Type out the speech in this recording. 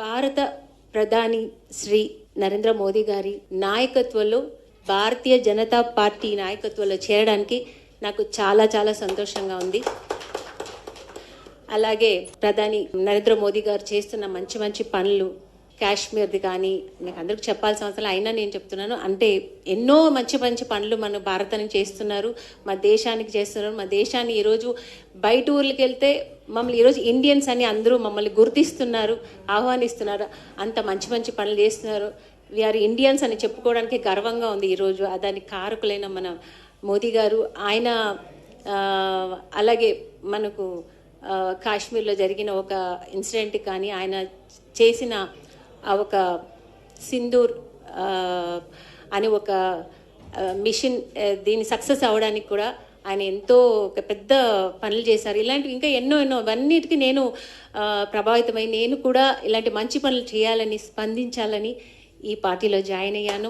భారత ప్రధాని శ్రీ నరేంద్ర మోదీ గారి నాయకత్వంలో భారతీయ జనతా పార్టీ నాయకత్వంలో చేరడానికి నాకు చాలా చాలా సంతోషంగా ఉంది. అలాగే ప్రధాని నరేంద్ర మోదీ గారు చేస్తున్న మంచి మంచి పనులు, కాశ్మీర్ది కానీ నాకు అందరికి చెప్పాల్సిన అవసరం అయినా నేను చెప్తున్నాను. అంటే ఎన్నో మంచి మంచి పనులు మన భారతానికి చేస్తున్నారు, మా దేశానికి చేస్తున్నారు. మా దేశాన్ని ఈరోజు బయట ఊర్లకి వెళ్తే మమ్మల్ని ఈరోజు ఇండియన్స్ అని అందరూ మమ్మల్ని గుర్తిస్తున్నారు, ఆహ్వానిస్తున్నారు. అంత మంచి మంచి పనులు చేస్తున్నారు. వీఆర్ ఇండియన్స్ అని చెప్పుకోవడానికి గర్వంగా ఉంది ఈరోజు. దానికి కారకులైన మన మోదీ గారు, ఆయన అలాగే మనకు కాశ్మీర్లో జరిగిన ఒక ఇన్సిడెంట్ కానీ, ఆయన చేసిన ఒక సింధూర్ అని ఒక మిషన్, దీన్ని సక్సెస్ అవ్వడానికి కూడా ఆయన ఎంతో ఒక పెద్ద పనులు చేశారు. ఇలాంటివి ఇంకా ఎన్నో అవన్నిటికీ నేను ప్రభావితమై నేను కూడా ఇలాంటి మంచి పనులు చేయాలని, స్పందించాలని ఈ పార్టీలో జాయిన్ అయ్యాను.